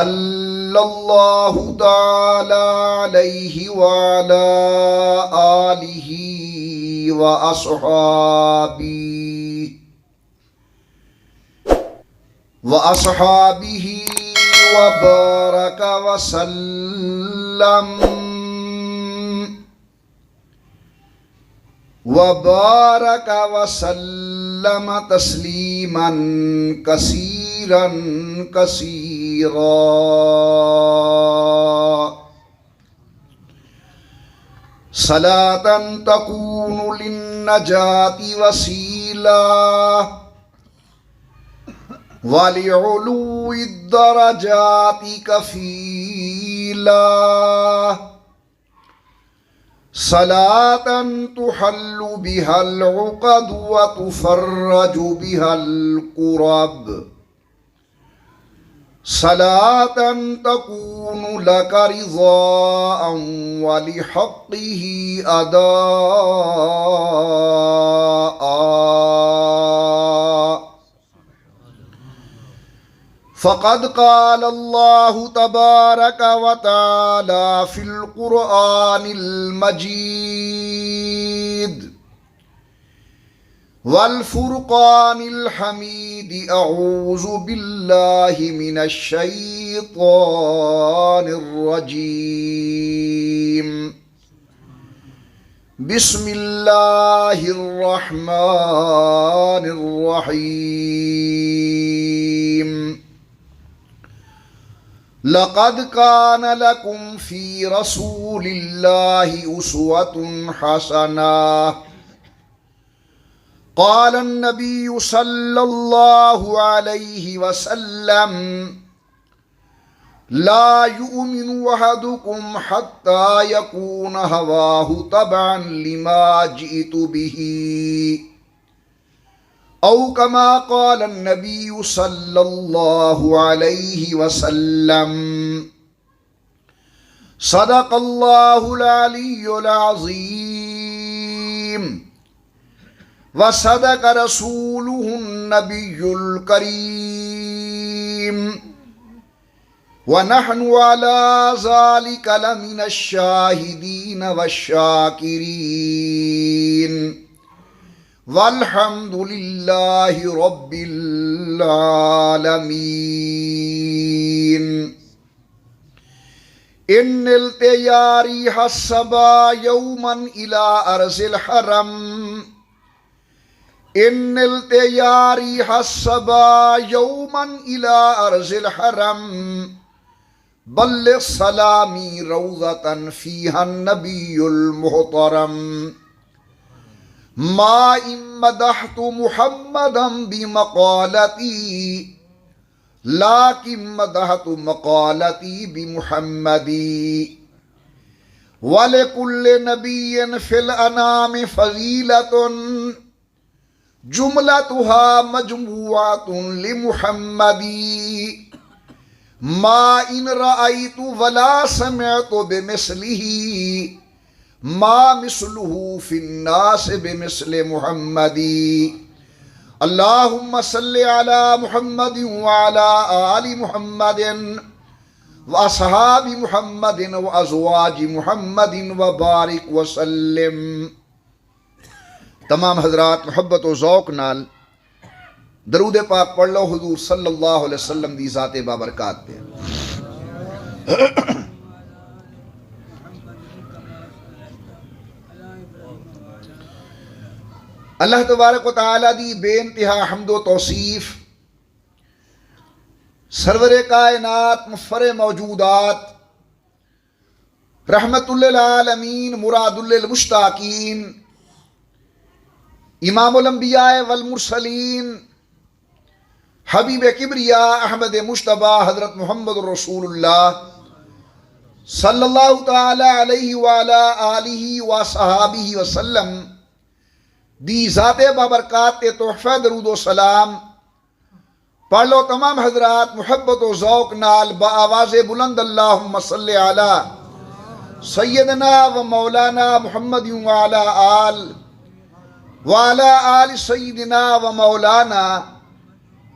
صلی اللہ تعالی علیہ وعلا آلہ وأصحابہ وبارک وسلم تسلیما کثیرا کثیرا. صلاة تکون للنجاة وسیلہ ولعلو الدرجات کفیلا. صلاة تحل بها العقد وتفرج بها الكرب. صلاة تكون لك رضاء ولحقه أداء. فقد قال الله تبارك وتعالى في القرآن المجيد والفرقان الحميد: أعوذ بالله من الشيطان الرجيم. بسم الله الرحمن الرحيم. لقد كان لكم في رسول الله أسوة حسنة. قال النبي صلى الله عليه وسلم: لا يؤمن أحدكم حتى يكون هواه تبعا لما جئت به، أو كما قال النبي صلى الله عليه وسلم. صدق الله العلي العظيم وصدق رسوله النبي الكريم، ونحن على ذلك لمن الشاهدين والشاكرين، والحمد لله رب العالمين. إن التياري حسبا يوما إلى أرض الحرم. إن التياري حسبا يوما إلى أرض الحرم. بلغ سلامي روضة فيها النبي المحترم. ما إن مدحت محمدا بمقالتي، لكن مدحت مقالتي بمحمدي. ولكل نبي في الأنام فضيلة جملتها مجموعة لمحمدي. ما إن رأيت ولا سمعت بمثله، ما مثله في الناس بمثل محمدي. اللهم صل على محمد وعلى آل محمد وأصحاب محمد وأزواج محمد وبارك وسلم. تمام حضرات محبت و ذوق نال درود پاک پڑھ لو حضور صلی اللہ علیہ وسلم دی ذات بابرکات پہ. اللہ تبارک و تعالی دی بے انتہا حمد و توصیف سرور کائنات مفر موجودات رحمت للعالمین مراد للمشتاقین امام الانبیاء والمرسلین حبیب کبریا احمد مجتبی حضرت محمد رسول اللہ صلی اللہ تعالی علیہ وعلا آلہ وصحابہ وسلم دی ذات بابرکات تحفہ درود و سلام پڑھ لو تمام حضرات محبت و ذوق نال بآواز بلند اللہم صلی علی سیدنا و مولانا محمد وعلا آل وعلى آل سیدنا و مولانا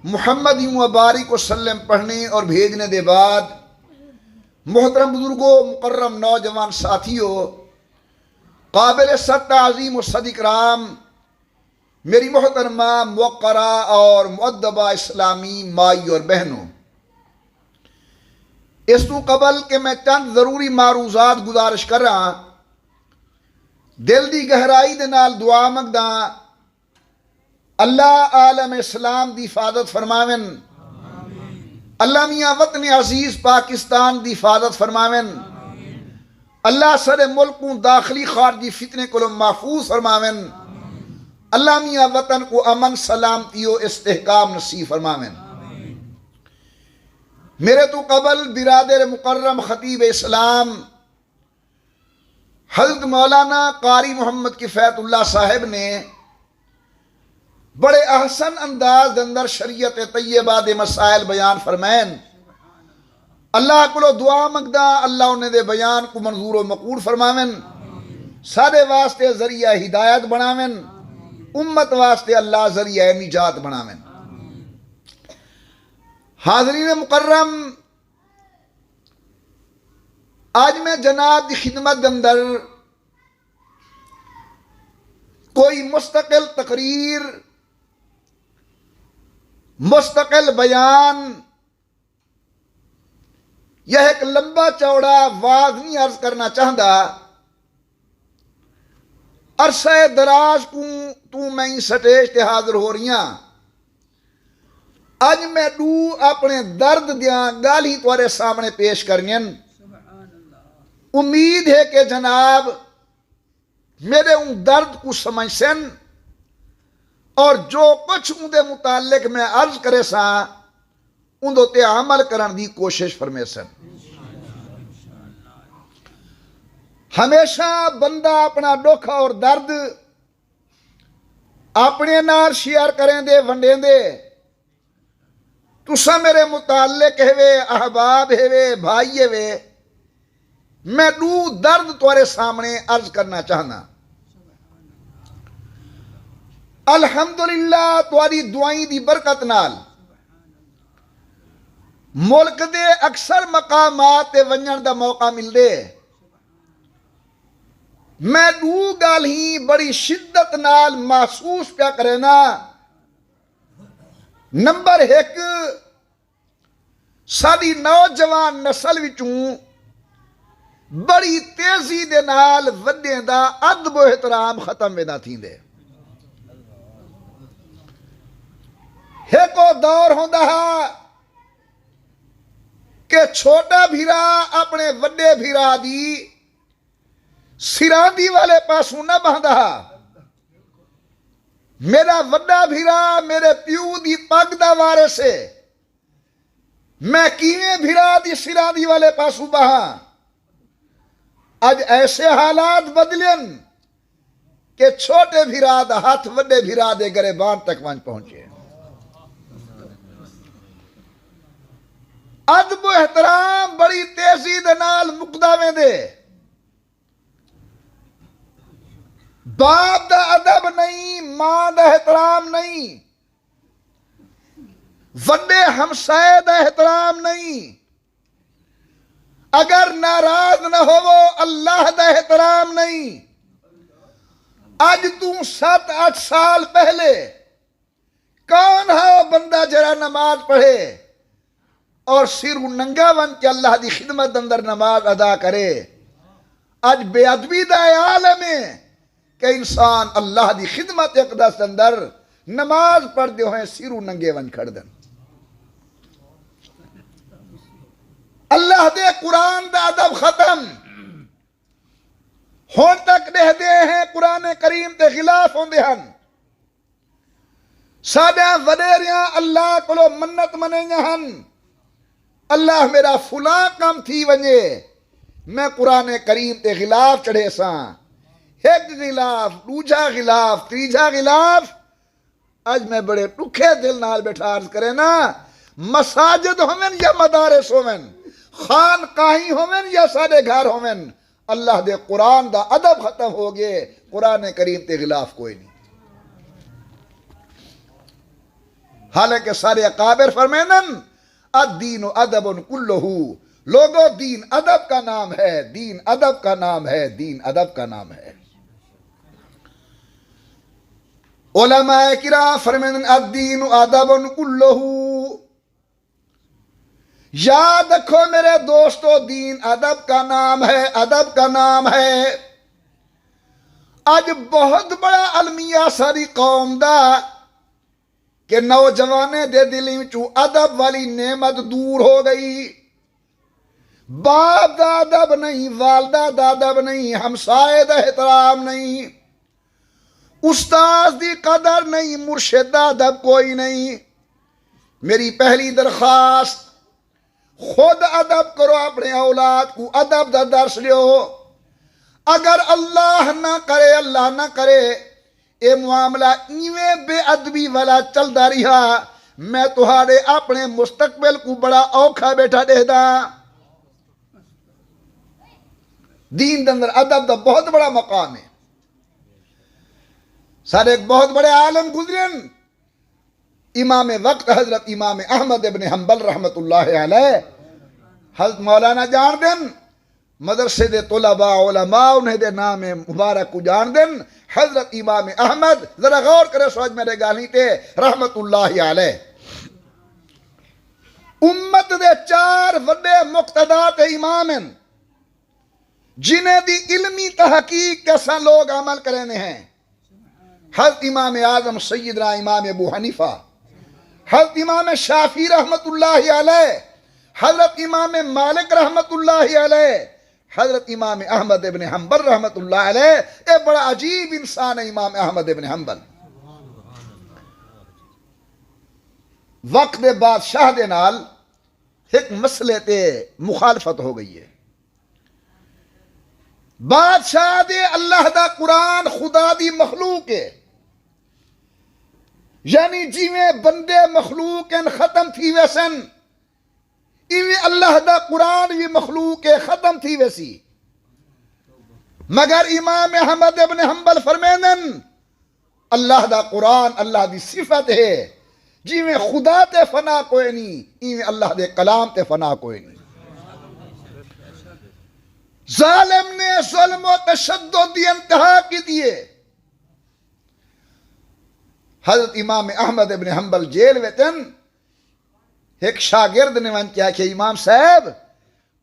محمد مبارک وسلم پڑھنے اور بھیجنے دے بعد محترم بزرگوں، مکرم نوجوان ساتھیوں، قابل صد تعظیم و صد اکرام میری محترمہ موقرہ اور مؤدبہ اسلامی مائی اور بہنوں، اس تو قبل کہ میں چند ضروری معروضات گزارش کر رہا، دل دی گہرائی دے نال دعا منگدا اللہ عالم اسلام دی حفاظت فرماون، اللہ میاں وطن عزیز پاکستان دی حفاظت فرماون، اللہ سر ملکوں داخلی خارجی فتنے کو محفوظ فرماون، اللہ میاں وطن کو امن سلامتی و استحکام نصیب فرماون۔ میرے تو قبل برادر مکرم خطیب اسلام حضرت مولانا قاری محمد کفایت اللہ صاحب نے بڑے احسن انداز دے اندر شریعت طیبہ دے مسائل بیان فرمائن۔ اللہ کو دعا منگدا اللہ انہیں دے بیان کو منظور و مقبول فرماون، سارے واسطے ذریعہ ہدایت بناون، امت واسطے اللہ ذریعہ نجات بناون۔ حاضرین مکرم، آج میں جناب دی خدمت اندر کوئی مستقل تقریر، مستقل بیان یا ایک لمبا چوڑا واعظ نہیں عرض کرنا چاہتا۔ عرصہ دراز تو میں سٹیج تے حاضر ہو رہی ہاں، اج میں اپنے درد دیاں گالی تمہارے سامنے پیش کرنی۔ امید ہے کہ جناب میرے ان درد کو سمجھ سن اور جو کچھ ان دے متعلق میں عرض کرے سا ان تے عمل کرن دی کوشش فرمے سن۔ ہمیشہ بندہ اپنا دکھ اور درد اپنے نال شیئر کریں دے ونڈیں دے، تسا میرے متعلق ہے احباب ہے بھائی ہے، میں درد تمہارے سامنے عرض کرنا چاہنا۔ الحمدللہ تمہاری دعائیں دی برکت نال ملک دے اکثر مقامات تے ونجن دا موقع مل دے، میں گال ہی بڑی شدت نال محسوس پیا کرنا۔ نمبر ایک، ساری نوجوان نسل وچوں بڑی تیزی دے نال وڈیاں دا ادب و احترام ختم وینا تھیندے۔ ایک دور ہوندا کہ چھوٹا بھیرا اپنے وڈے بھیرا دی سراندی والے پاسوں نہ بہندا، میرا وڈا بھیرا میرے پیو دی پگ دا وارث ہے، میں کیویں بھیرا دی سراندی والے پاسوں بہاں۔ اج ایسے حالات بدلن کہ چھوٹے بھیرا دا ہاتھ وڈے بھیرا دے گریبان تک پہنچے۔ ادب و احترام بڑی تیزی دے نال مکدا ویندے، باپ دا ادب نہیں، ماں دا احترام نہیں، وڈے ہمسائے دا احترام نہیں، اگر ناراض نہ ہو وہ اللہ دا احترام نہیں۔ اج تو 7-8 سال پہلے کون ہے وہ بندہ جرا نماز پڑھے اور سر ننگا ون کے اللہ دی خدمت اندر نماز ادا کرے؟ اج بے ادبی دا عالم ہے کہ انسان اللہ دی خدمت اقدس اندر نماز پڑھ دے ہوئے سر ننگے ون کھڑ دن۔ اللہ دے قرآن دا ادب ختم ہون تک دے دے ہیں، قرآن کریم دے خلاف ہون دے ہن۔ سادیاں وڈیریاں اللہ کلو منت منیاں ہن، اللہ میرا فلاں کام تھی ونجے، میں قرآن کریم دے خلاف چڑھے ساں، ایک خلاف، دوجا خلاف، تیجا خلاف۔ اج میں بڑے ٹکھے دل نال بیٹھا عرض کرے نا، مساجد ہومن یا مدارس ہومن، خانقاہیں ہومن یا سارے گھر ہومن، اللہ دے قرآن دا ادب ختم ہو گئے، قرآن کریم تے خلاف کوئی نہیں۔ حالانکہ سارے اکابر فرمینن الدین ادب کلہ، لوگو دین ادب کا نام ہے، دین ادب کا نام ہے، دین ادب کا نام ہے۔ علماء کرام فرمینن الدین ادب کلہ، یاد رکھو میرے دوستو دین ادب کا نام ہے، ادب کا نام ہے۔ اج بہت بڑا المیہ ساری قوم دا کہ نوجوانے دے دل وچوں ادب والی نعمت دور ہو گئی۔ باپ دا ادب نہیں، والدہ دا ادب نہیں، ہمسائے دا احترام نہیں، استاد دی قدر نہیں، مرشد دا ادب کوئی نہیں۔ میری پہلی درخواست، خود ادب کرو، اپنے اولاد کو ادب دا درس لیو۔ اگر اللہ نہ کرے، اللہ نہ کرے اے معاملہ ایویں بے ادبی والا چلدا رہا، میں تہاڈے اپنے مستقبل کو بڑا اوکھا بیٹھا دے دا۔ دین دے اندر ادب دا بہت بڑا مقام ہے۔ سارے ایک بہت بڑے عالم گزرن، امام وقت حضرت امام احمد ابن حنبل رحمت اللہ علیہ، حضرت مولانا جان دن، مدرسے دے طلباء علماء انہیں دے نام مبارک کو جان دن، حضرت امام احمد، ذرا غور کرے سوچ میرے گالی تے رحمت اللہ علیہ۔ امت دے 4 وڈے مقتدات امام ہیں جنہیں دی علمی تحقیق کیسا لوگ عمل کرنے ہیں۔ حضرت امام اعظم سیدنا امام ابو حنیفہ، حضرت امام شافعی رحمت اللہ علیہ، حضرت امام مالک رحمت اللہ علیہ، حضرت امام احمد ابن حنبل رحمت اللہ علیہ۔ ایک بڑا عجیب انسان ہے امام احمد ابن حنبل۔ وقت دے بادشاہ دے نال ایک مسئلے تے مخالفت ہو گئی ہے۔ بادشاہ دے اللہ دا قرآن خدا دی مخلوق ہے، یعنی جیویں بندے مخلوق ہیں ختم تھی ویسن، ایویں اللہ دا قرآن بھی مخلوق ہے ختم تھی ویسی۔ مگر امام احمد ابن حنبل فرمینن اللہ دا قرآن اللہ دی صفت ہے، جیویں خدا تے فنا کوئی نہیں، ایویں اللہ دے کلام تے فنا کوئی نہیں۔ ظالم نے ظلم و تشدد دی انتہا کی دیے۔ حضرت امام احمد ابن حنبل جیل ویتن، ایک شاگرد نے وانچیا کہ امام صاحب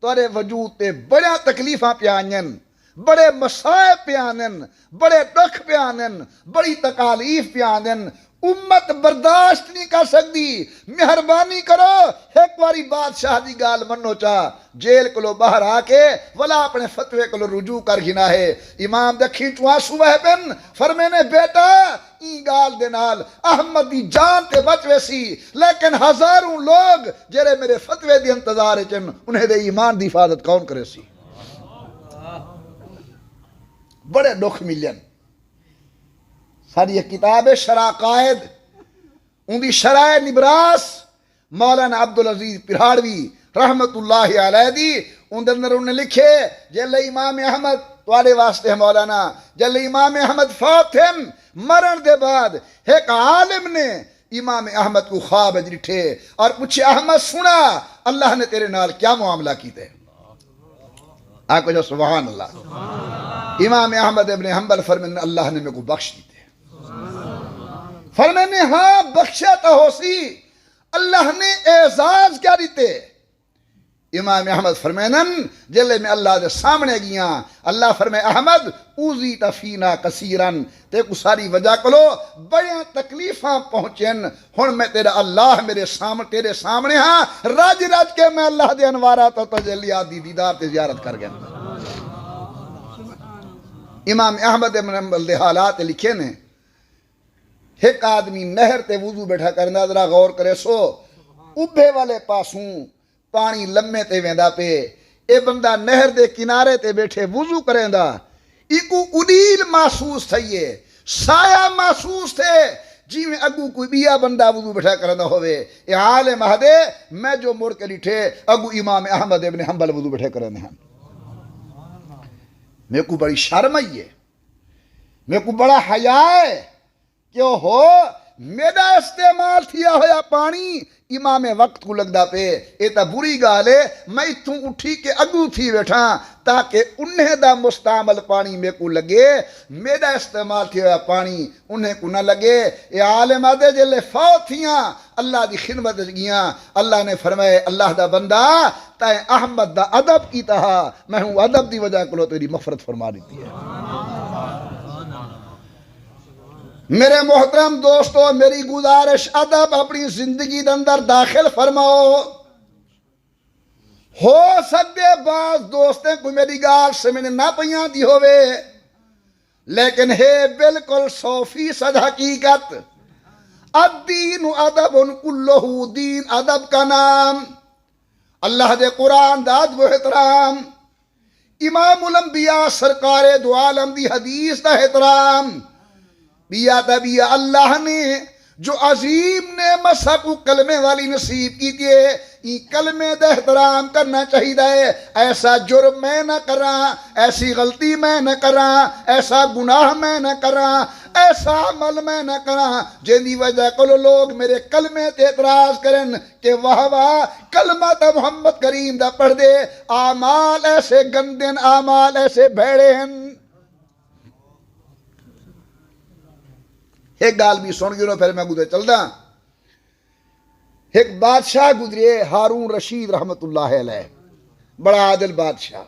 تورے وجود تے بڑا تکلیفاں پیانن، بڑے مسائب پیانن، بڑے دکھ پیانن، بڑی تکالیف پیانن، امت برداشت نہیں کر سکتی، مہربانی کرو ایک باری بادشاہ دی گال منو چاہ، جیل کلو باہر آ کے ولا اپنے فتوے کلو رجوع کر گھنا ہے۔ امام دکھی چواں صبح پن فرمینے بیٹا این گال دے نال احمد دی جان تے بچ ویسی، لیکن ہزاروں لوگ جرے میرے فتوے دی انتظار چن انہیں دے ایمان دی حفاظت کون کرے سی۔ بڑے دکھ ملین۔ ساری ایک کتاب ہے شرح قائد، ان دی شرح نبراس مولانا عبدالعزیز پرہاڑوی رحمت اللہ علیہ دی، ان اندر انہوں نے لکھے جلے امام احمد توارے واسطے ہیں مولانا، جلے امام احمد فوت تھے مرن دے بعد ایک عالم نے امام احمد کو خواب جٹھے اور پوچھے احمد سنا اللہ نے تیرے نال کیا معاملہ کیتے؟ آکو جو سبحان اللہ۔ امام احمد ابن حنبل فرمانے اللہ نے میرے کو بخش دیتے، فرمانے ہاں بخشا تو ہو سی، اللہ نے اعزاز کیا دیتے؟ امام احمد فرمینن جلے میں اللہ دے سامنے گیا، اللہ فرمائے احمد اوزی تفینا کثیرن، تے کو ساری وجہ کلو بڑیاں تکلیفاں پہنچن، ہن میں تیرا اللہ میرے سامنے تیرے سامنے ہاں، راج راج کے میں اللہ دے انوارات و تجلیات دی دیدار تے زیارت کر گیا۔ امام احمد ابن حنبل دے حالات لکھے نے، ایک آدمی نہر تے وضو بیٹھا کرنا، ذرا غور کرے سو ابھے والے پاسوں پانی لمے تے ویندا پے، اے بندہ نہر دے کنارے تے بیٹھے وضو کریں دا، ایکو اڈیل محسوس تھئیے، سایہ محسوس تھے، جی میں اگو کوئی بیا بندہ وضو بیٹھا کرنا ہوئے، اے عالم ہدے میں جو مڑ کے لٹھے اگو امام احمد ابن حنبل وضو بیٹھے کرنے ہیں۔ میرے کو بڑی شرم آئی ہے، میرے کو بڑا حیا ہے کہ ہو میرا استعمال تھیا ہویا پانی امام وقت کو لگدا پہ یہ تا بری گال ہے میں اتوں اٹھی کے اگو تھی بیٹھا تاکہ انہیں دا مستعمل پانی میں کو لگے میرا استعمال تھی ہویا پانی انہیں کو نہ لگے یہ عالم آدھے جلے فوت تھیاں اللہ دی خدمت گیاں اللہ نے فرمائے اللہ دا بندہ تائیں احمد دا ادب کی تہا میں ہوں ادب دی وجہ کو تیری مغفرت فرما دیتی ہے میرے محترم دوستو میری گزارش ادب اپنی زندگی دے اندر داخل فرماؤ ہو سکتے بعض دوستیں کوئی میری گال سمجھ نہ پیاں دی ہوئے لیکن ہے بالکل 100% حقیقت الدین ادب کلہ دین ادب کا نام اللہ دے قرآن دا ادب و احترام امام الانبیاء سرکار دو عالم دی حدیث دا احترام بیا تبیا اللہ نے جو عظیم نعمت ساکو کلمے والی نصیب کی تھی یہ کلمے دا احترام کرنا چاہیے ایسا جرم میں نہ کراں ایسی غلطی میں نہ کراں ایسا گناہ میں نہ کراں ایسا عمل میں نہ کراں جن دی وجہ کو لوگ میرے کلمے تے اعتراض کریں کہ واہ واہ کلمہ تا محمد کریم دا پڑھ دے اعمال ایسے گندن اعمال ایسے بھیڑے ہیں ایک گال بھی سن گئے پھر میں گزرے چل دا ایک بادشاہ گزرے ہارون رشید رحمت اللہ علیہ بڑا عادل بادشاہ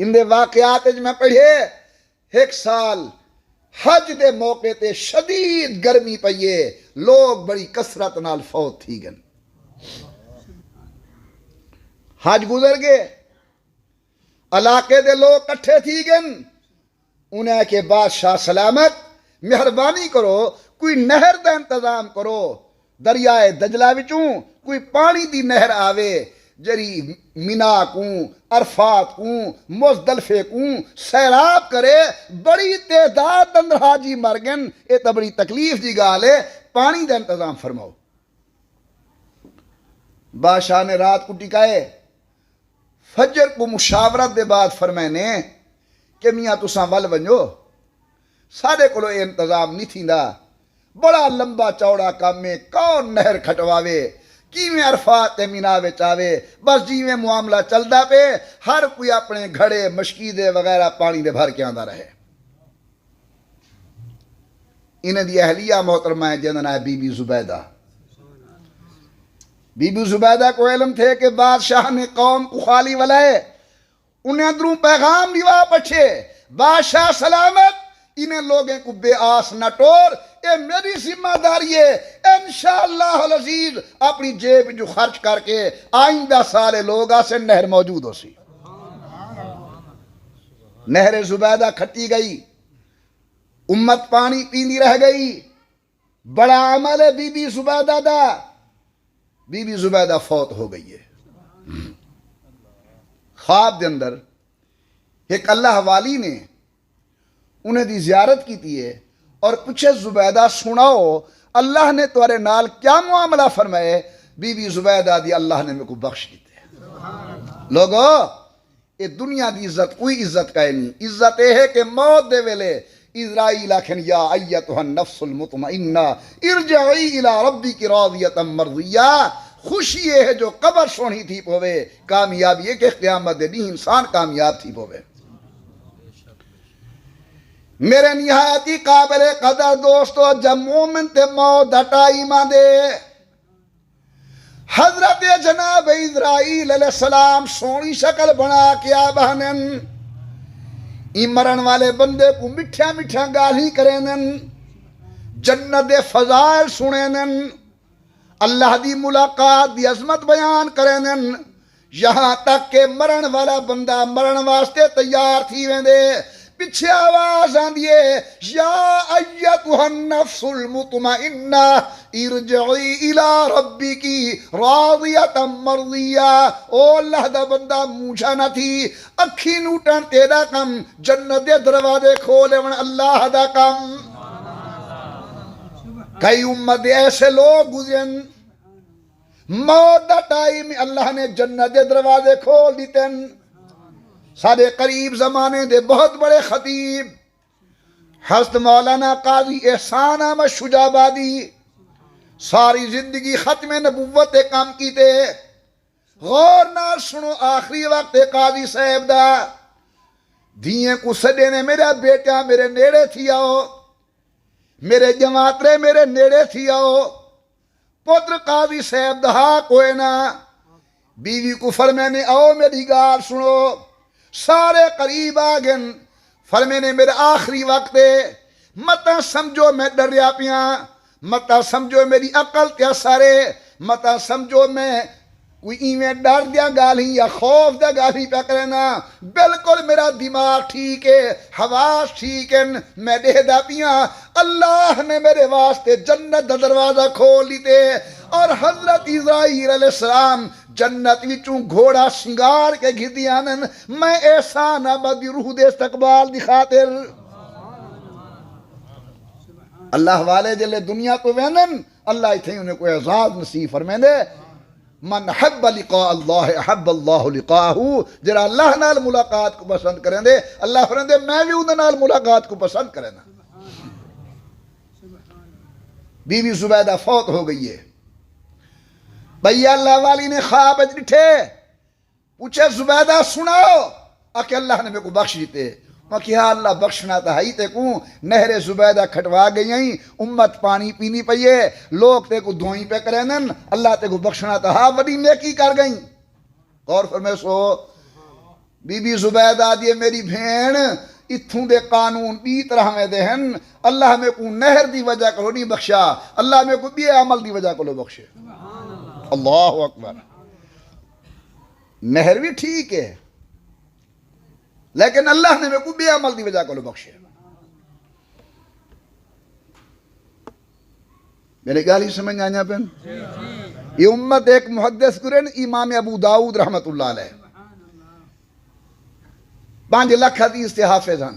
ان دے واقعات میں پڑھے ایک سال حج دے موقع تے شدید گرمی پئیے لوگ بڑی کثرت نال فوت تھی گن حج گزر گئے علاقے دے لوگ کٹھے تھی گن انہیں کہ بادشاہ سلامت مہربانی کرو کوئی نہر دا انتظام کرو دریائے دجلہ وچوں کوئی پانی دی نہر آوے جری مینا کوں عرفات کوں مزدلفے کوں سیراب کرے بڑی تعداد اندر حاجی مرگن اے تا بڑی تکلیف دی گالے پانی دا انتظام فرماؤ بادشاہ نے رات کو ٹکائے فجر کو مشاورت دے بعد فرمائنے کہ میاں تساں ول ونجو سارے کو انتظام نہیں تھیندا بڑا لمبا چوڑا کام میں کون نہر کھٹواوے کیویں عرفات تے مینا وچ آوے بس جیویں معاملہ چلدا پے ہر کوئی اپنے گھڑے مشکیدے وغیرہ پانی دے بھر کے آندا رہے انہیں دی اہلیہ محترمہ ہے جنہاں ہے بی بی زبیدہ بی بی زبیدہ کو علم تھے کہ بادشاہ نے قوم کو خالی ولائے انہیں اندروں پیغام لیوا پچھے بادشاہ سلامت انہیں لوگیں کو بے آس نہ ٹور اے میری ذمہ داری ہے انشاءاللہ العزیز اپنی جیب جو خرچ کر کے آئندہ سارے لوگ آسے نہر موجود ہو سی نہر زبیدہ کھٹی گئی امت پانی پیندی رہ گئی بڑا عمل ہے بی بی زبیدہ دا بی بی زبیدہ فوت ہو گئی ہے خواب دے اندر ایک اللہ والی نے انہیں دی زیارت کی تھی ہے اور پوچھے زبیدہ سناؤ اللہ نے تمہارے نال کیا معاملہ فرمائے بی بی زبیدہ دی اللہ نے میرے کو بخش دیتے لوگو یہ دنیا دی عزت کوئی عزت کا نہیں عزت یہ ہے کہ موت دے ویلے اسرائیل آکھن یا ایتھا النفس المطمئنہ ارجعی الی ربک راضیۃ مرضیہ خوشی یہ ہے جو قبر سونی تھی پوے کامیابی ہے کہ قیامت دے نہیں انسان کامیاب تھی پوے میرے نہایتی قابل قدر دوستو جب مومن تے موت دا ٹائم دے حضرت جناب اسرائیل علیہ السلام سونی شکل بنا کیا بہنن مرن والے بندے کو مٹھیا مٹھیا گالی کرینن جنت دے فضائل سنینن اللہ دی ملاقات دی عظمت بیان کرینن یہاں تک کہ مرن والا بندہ مرن واسطے تیار تھی ویندے پیچھے آواز آندیے یا ایتھا النفس المطمئنہ ارجعی الی ربکی راضیۃ مرضیہ او اللہ دا بندہ موچھا نہ تھی اکھی نوٹن تیرا کم جنت دے دروازے کھولے ون اللہ دا کم کئی امت ایسے لوگ گزرن موت دا ٹائم اللہ نے جنت دے دروازے کھول دیتے سارے قریب زمانے دے بہت بڑے خطیب حضرت مولانا قاضی احسان احمد شجابادی ساری زندگی ختم نبوت کام کیتے غور نال سنو آخری وقت قاضی صاحب دا دھیئے کو سڈے نے میرا بیٹا میرے نیڑے تھی آؤ میرے جماعترے میرے نیڑے تھی آؤ پتر قاضی صاحب دہا کوئے نا بیوی کو فرمینے آؤ میری گال سنو سارے قریب آگن فرمینے میرے آخری وقت متا سمجھو میں ڈریا پیاں متا سمجھو میری عقل تیا سارے متا سمجھو میں کوئی ایویں ڈر دیا گالی یا خوف دیا گالی پہ کرنا بالکل میرا دماغ ٹھیک ہے حواس ٹھیک ہے میں دے دا پیاں اللہ نے میرے واسطے جنت دا دروازہ کھول لیتے اور حضرت اسرائیل علیہ السلام جنت وچوں گھوڑا سنگار کے گھدیاں میں احسان احمد دی روح دے استقبال دی خاطر اللہ والے جلے دنیا کو وینن اللہ اتھے انہیں کوئی اعزاز نصیب فرمائیں دے من حب لقاء اللہ احب اللہ لقاءہو جرا اللہ نال ملاقات کو پسند کریں دے اللہ فرمائیں دے میں بھی انہیں نال ملاقات کو پسند کریں نا بی بی زبیدہ فوت ہو گئی ہے بھئی اللہ والی نے خواب اٹھے پوچھے زبیدہ سناؤ آکے اللہ نے میں کو بخش دیتے میں کہا اللہ بخشنا تا ہی تے کوں نہر زبیدہ کھٹوا گئی ہیں امت پانی پینی پئیے لوگ تے کو دھوئیں پہ کرینن اللہ تے کو بخشنا تا ہاں بڑی نیکی کر گئیں اور فرمے سو بی بی زبیدہ دیئے میری بھین اتھوں دے قانون بی طرح میں دہن اللہ میں کو نہر دی وجہ کو نہیں بخشا اللہ میں کو بھی عمل دی وجہ کو لو بخشے اللہ اکبر نہر بھی ٹھیک ہے لیکن اللہ نے میں کو بے عمل دی وجہ کو لو بخشے میرے گالی سمجھ آئیں پہن یہ امت ایک محدث کرن امام ابو داؤد رحمت اللہ علیہ 5 لاکھ حدیث سے حافظ ہیں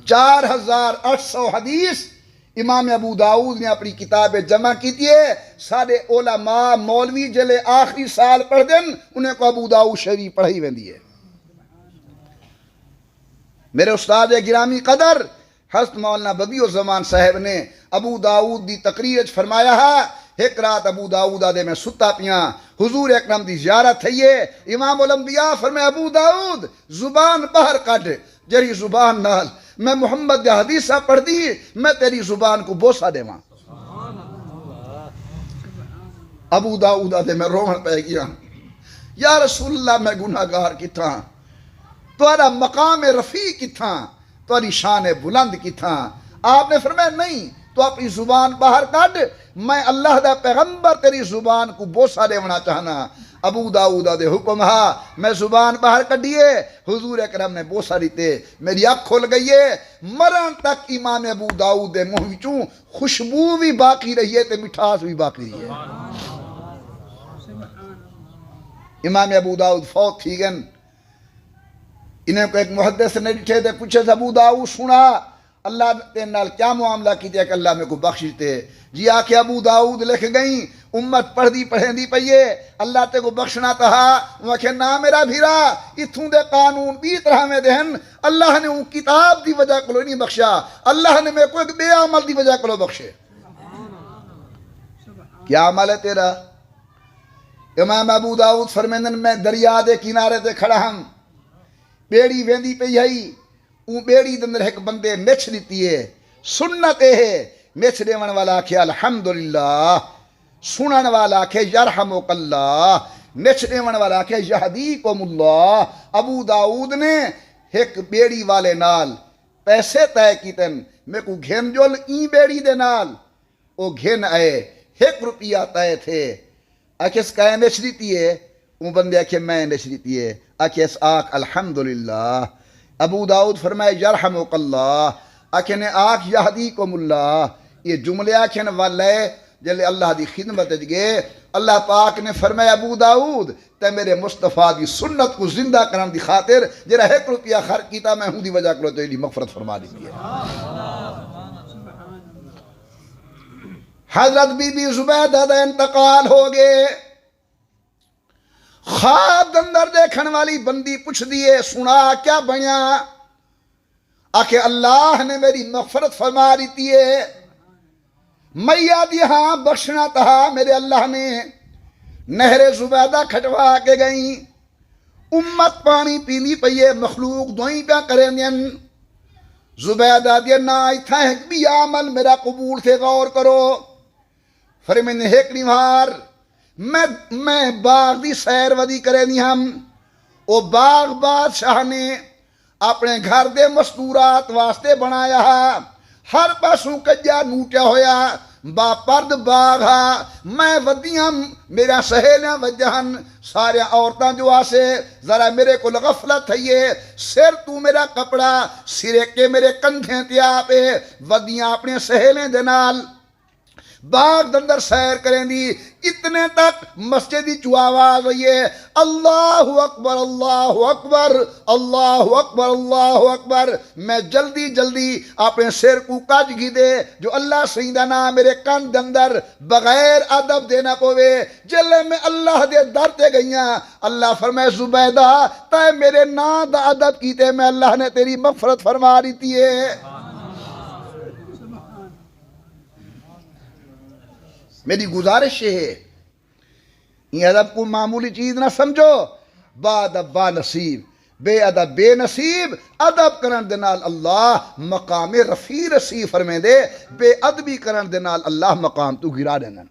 4800 حدیث امام ابو داؤد نے اپنی کتاب جمع کی تھی سارے علماء مولوی جلے آخری سال پڑھ دن انہیں کو ابو داؤد شریف پڑھائی ویندی ہے میرے استاد گرامی قدر حضرت مولانا بدیع الزمان صاحب نے ابو داؤد دی تقریر فرمایا ہے ایک رات ابو داؤد آدھے میں ستا پیاں حضور اکرم دی زیارت ہے امام الانبیاء فرمائے ابو داؤد زبان باہر کٹ جری زبان نال میں محمد دے حدیثہ پڑھ دی میں تیری زبان کو بوسا دے ماں ابو داؤد آدھے میں رومن پہ گیا یا رسول اللہ میں گناہگار کی تھا تورا مقام رفیع کی تھا تاری شان بلند کی تھا آپ نے فرمایا نہیں تو اپنی زبان باہر کٹ میں اللہ دا پیغمبر تیری زبان کو بوسا دیونا چاہنا ابو داؤد دے حکم ہا میں زبان باہر کٹیے حضور اکرم نے بوسا دیتے میری آنکھ کھل گئی ہے مرن تک امام ابو داؤد دے منہ وچوں خوشبو بھی باقی رہی ہے تے مٹھاس بھی باقی رہی ہے امام ابو داؤد فوت تھی گن انہیں کو ایک محدث نے ڈٹھے تھے پوچھے تھے ابو داؤد سنا اللہ تے نال کیا معاملہ کی تھے کہ اللہ میں کو بخشتے جی آکے ابو داؤد لکھ گئیں امت پڑھ دی پڑھیں دی پئیے اللہ تے کو بخشنا تہا وہ کہ نا میرا بھیرا اتھوں دے قانون بھی طرح میں دہن اللہ نے ان کتاب دی وجہ کو نہیں بخشا اللہ نے میں کو ایک بے عمل دی وجہ کو بخشے کیا عمل ہے تیرا امام ابو داؤد فرمیندن میں دریا دے کنارے تے کھڑا ہم بیڑی ویندی پئی ہئی اون بیڑی دندر ایک بندے مچھ دیتی ہے سنت ہے مچھ دیون والا آکھے الحمدللہ سنن والا آکھے یرحمک اللہ مچھ دیون والا آکھے یہدیکم اللہ ابو داؤد نے ایک بیڑی والے نال پیسے طے کیتن میں کو گھن جول این بیڑی دے نال او گھن آئے 1 روپیہ طے تھے آکھے اس کائے مچھ دیتی ہے اون بندے آکھے میں مچھ دیتی ہے آکھے اس آکھ الحمدللہ ابو داؤد فرمائے یرحمک اللہ آکھے نے آکھ یہدیکم اللہ یہ جملے آکھے نے والے جلے اللہ دی خدمت گئے اللہ پاک نے فرمایا ابو داؤد تے میرے مصطفیٰ دی سنت کو زندہ کرن دی خاطر جرا 1 روپیہ خرچ کیتا میں ہوں دی وجہ کرو تو یہ مغفرت فرما دیتی ہے حضرت بی بی زبیدہ دا انتقال ہو گئے خواب اندر دیکھن والی بندی پوچھ دیئے سنا کیا بنیا آکھے اللہ نے میری مغفرت فرما دیتی ہے، میاں دی ہاں بخشنا تہا میرے اللہ نے، نہر زبیدہ کھٹوا کے گئیں، امت پانی پینی پئیے مخلوق دوئیں پہ کریں دین، زبیدہ دیا نا ایتھا ایک بھی عمل میرا قبول تھے غور کرو، فرمین ایک نیوار میں باغ دی سیر ودی کرے نہیں ہم، او باغ بادشاہ نے اپنے گھر دے مستورات واسطے بنایا ہر پاسوں کجا نوٹیا ہویا با پرد باغ ہا، میں ودیاں میرا سہیلیاں وجہن سارے عورتاں جو آسے ذرا میرے کو غفلت ہے، سر تو میرا کپڑا سرے کے میرے کندھیں تیا پہ ودیاں اپنے سہیلیں دے نال باغ دندر سیر کریں دی، اتنے تک مسجدی چو آواز ہوئیے اللہ اکبر اللہ اکبر اللہ اکبر اللہ اکبر، میں جلدی جلدی اپنے سر کو کج گی دے جو اللہ سیدہ نا میرے کان دندر بغیر ادب دینا پوے، جلے میں اللہ دے در تے گئیاں، اللہ فرمائے زبیدہ تے میرے نا دا ادب کیتے میں اللہ نے تیری مغفرت فرما دیتی ہے۔ میری گزارش ہے یہ ادب کو معمولی چیز نہ سمجھو، با ادب با نصیب، بے ادب بے نصیب، ادب کرن دے نال اللہ مقام رفیع رسی فرمے دے، بے ادبی کرن دے نال اللہ مقام تو گرا دینا۔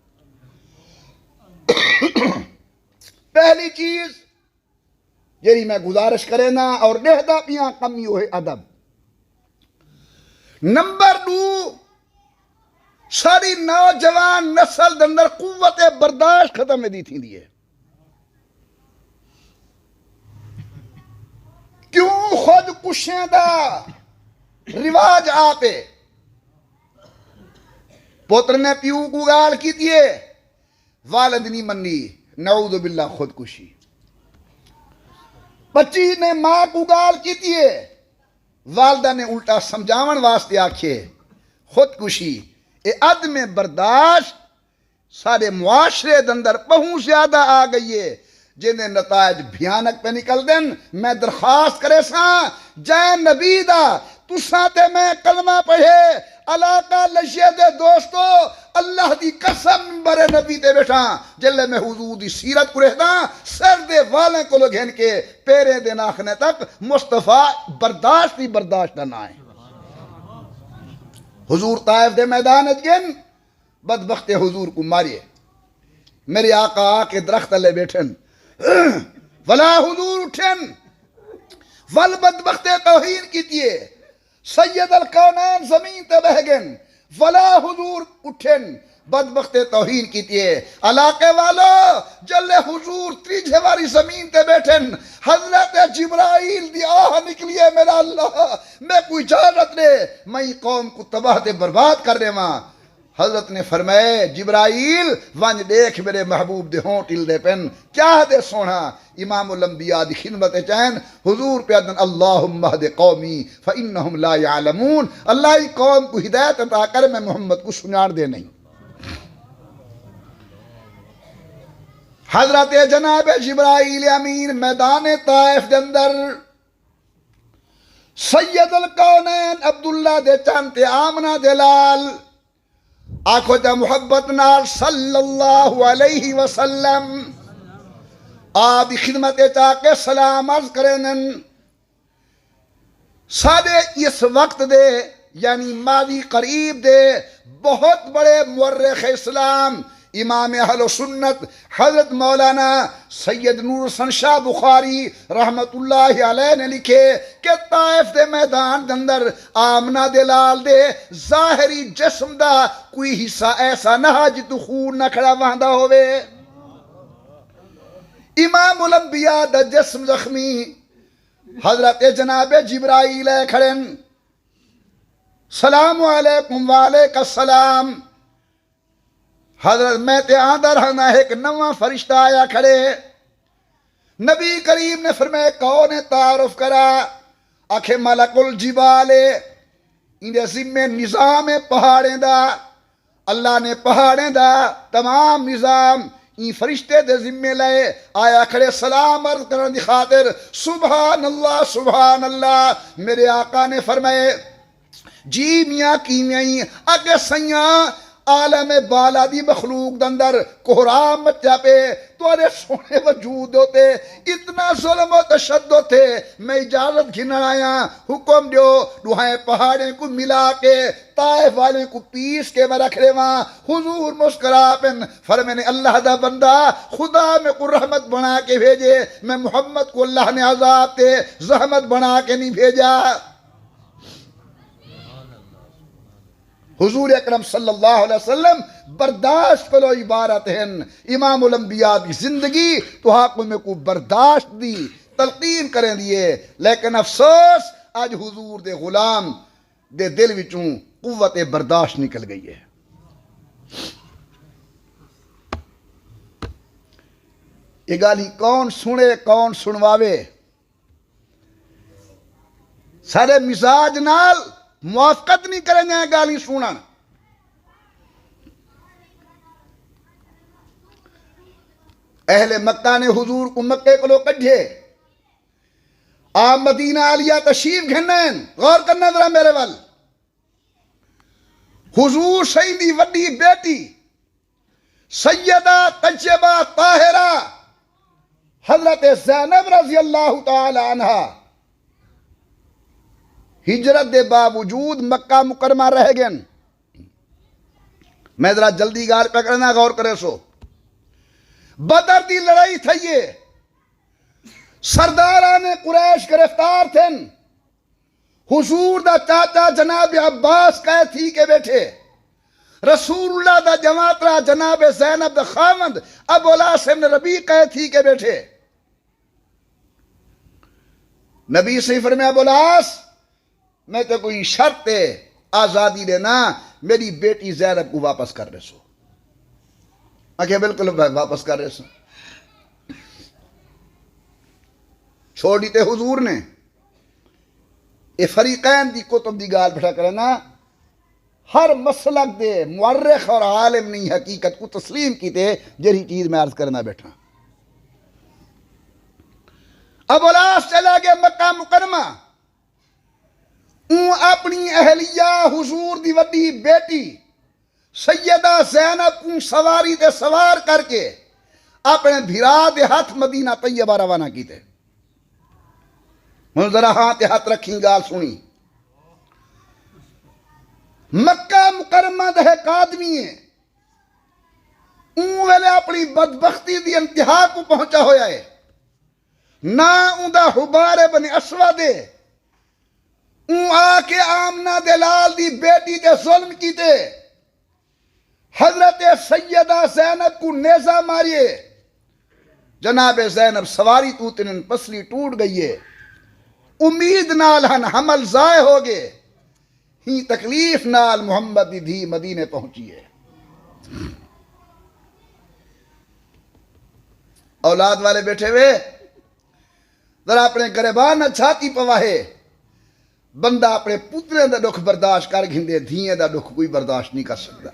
پہلی چیز یہی میں گزارش کرے نا اور نہدہ پیاں کمی ہوئے ادب۔ نمبر 2، ساری نوجوان نسل دندر قوت برداشت ختم میں دی تھی دیئے، کیوں خود کشیں دا رواج آپے، پوتر نے پیو کو گال کی دیئے، والد نہیں منی، نعوذ باللہ خودکشی، بچی نے ماں کو گال کی دیئے، والدہ نے الٹا سمجھاون واسطے آکھے خودکشی۔ اے عدم برداشت سارے معاشرے دندر بہت زیادہ آ گئی ہے، جنہیں نتائج بھیانک پہ نکل دیں۔ میں درخواست کرے ساں جائے نبی دا تساں تے میں کلمہ پڑھے علاقہ لشے دے دوستو، اللہ دی قسم برے نبی تے بیٹھا جلے میں حضور دی سیرت کو رہتا سر دے والیں کو لوگ ہن کے پیرے دے ناخنے تک مصطفیٰ برداشت ہی برداشت نہ آئے۔ حضور طائف دے میدان اجگن بدبخت حضور کو ماریے، میرے آقا آکے درخت لے بیٹھن ولا حضور اٹھن ول بدبخت توہین کیتیے، سید الکونین زمین تے بہگن ولا حضور اٹھن بدبخت توہین کیتیے، علاقے والو جلے حضور تیجھے واری زمین تے بیٹھن، حضرت جبرائیل دی آہ نکلیے میرا اللہ میں کوئی اجازت دے میں قوم کو تباہ تے برباد کر رہے ماں۔ حضرت نے فرمائے جبرائیل ونج دیکھ میرے محبوب دے ہوں ٹل دے پن کیا دے سونا، امام الانبیاء دی خدمت چین حضور پہ ادن اللہم اہد قومی فإنہم لا یعلمون، اللہ ہی قوم کو ہدایت عطا کر میں محمد کو سنار دے نہیں۔ حضرت جناب جبرائیل امین میدان طائف دے اندر سید الکونین عبداللہ دے چانتے آمنہ دے لال آنکھو جا محبت نال صلی اللہ علیہ وسلم آبی خدمت چاکے سلام عرض کرنن، سادے اس وقت دے یعنی ماضی قریب دے بہت بڑے مورخ اسلام امام اہل سنت حضرت مولانا سید نور حسن شاہ بخاری رحمت اللہ علیہ نے لکھے کہ طائف دے میدان دندر آمنہ دے لال دے ظاہری جسم دا کوئی حصہ ایسا نہ جتو خون نہ کھڑا وہاں ہوئے، امام الانبیاء دا جسم زخمی، حضرت جناب جبرائیل کھڑن سلام علیکم وعلیکم السلام، حضرت میں تے آندر ہنا ایک نواں فرشتہ آیا کھڑے، نبی کریم نے فرمائے کون تعارف کرا، آکھے ملک الجبال، اندے ذمے نظام پہاڑیں دا، اللہ نے پہاڑیں دا تمام نظام این فرشتے دے ذمے لائے آیا کھڑے سلام عرض کرنے دی خاطر سبحان اللہ میرے آقا نے فرمائے جی میاں کیمیائی اگے سیاں عالم بالا دی مخلوق دندر کوہرام مچا پہ توارے سونے وجود ہوتے اتنا ظلم و تشدد تھے میں اجازت گھنن آیا حکم دیو دوہائیں پہاڑیں کو ملا کے طائف والے کو پیس کے میں رکھ رہے وہاں حضور مسکرا پن فرمانے اللہ دا بندہ خدا میں کو رحمت بنا کے بھیجے میں محمد کو اللہ نے عذاب تے زحمت بنا کے نہیں بھیجا حضور اکرم صلی اللہ علیہ وسلم برداشت کرو عبارت ہیں امام الانبیاء کی زندگی تو حق میں کو برداشت دی تلقین کریں دیے لیکن افسوس آج حضور دے غلام دے دل وچوں قوت برداشت نکل گئی ہے یہ گالی کون سنے کون سنواوے سارے مزاج نال موافقت نہیں کریں گے گالی سنن اہل مکہ نے حضور کو مکے کو لو کڈھے آپ مدینہ علیہ تشریف گھنن غور کرنا ذرا میرے وال حضور سیدی وڈی بیٹی سیدہ طیبہ طاہرہ حضرت زینب رضی اللہ تعالی عنہ ہجرت دے باوجود مکہ مکرمہ رہ گئے میں ذرا جلدی گال پہ کرنا غور کرے سو بدر دی لڑائی تھا یہ سرداران قریش گرفتار تھے حضور دا چاچا جناب عباس کہے تھی کہ بیٹھے رسول اللہ دا جماعترہ جناب زینب دا خامد ابو العاص بن ربیع کہے تھی کہ بیٹھے نبی صلی فرمایا ابو العاص میں تو کوئی شرط آزادی دینا میری بیٹی زینب کو واپس کر رہے سو میں بالکل واپس کر رہے سو چھوڑ دیتے حضور نے اے فریقین دی کتب دی گال بٹھا کرنا ہر مسلک دے مورخ اور عالم نہیں حقیقت کو تسلیم کیتے جہی چیز میں عرض کرنا بیٹھا ابو العاص چلا گیا مکہ مکرمہ اپنی اہلیہ حضور دی وڈی بیٹی سیدہ زینب کو سواری دے سوار کر کے اپنے بھرا دے ہاتھ مدینہ طیبہ روانہ کی تے ذرا ہاتھ ہاتھ رکھیں گال سنی مکہ مکرمہ دے آدمی ہے ویلے اپنی بدبختی دی انتہا کو پہنچا ہویا ہے نہ اندہ حبار بن اسود آ کے آمنہ دلال دی بیٹی دے ظلم کیتے حضرت سیدہ زینب کو نیزہ ماریے جناب زینب سواری توتن پسلی ٹوٹ گئی ہے امید نال ہن حمل ضائع ہو گئے ہی تکلیف نال محمد دی دھی مدینے پہنچی ہے اولاد والے بیٹھے ہوئے ذرا اپنے گریبان چھاتی پواہے بندہ اپنے پترے دا دکھ برداشت کر گھندے دھیئے دا دکھ کوئی برداشت نہیں کر سکتا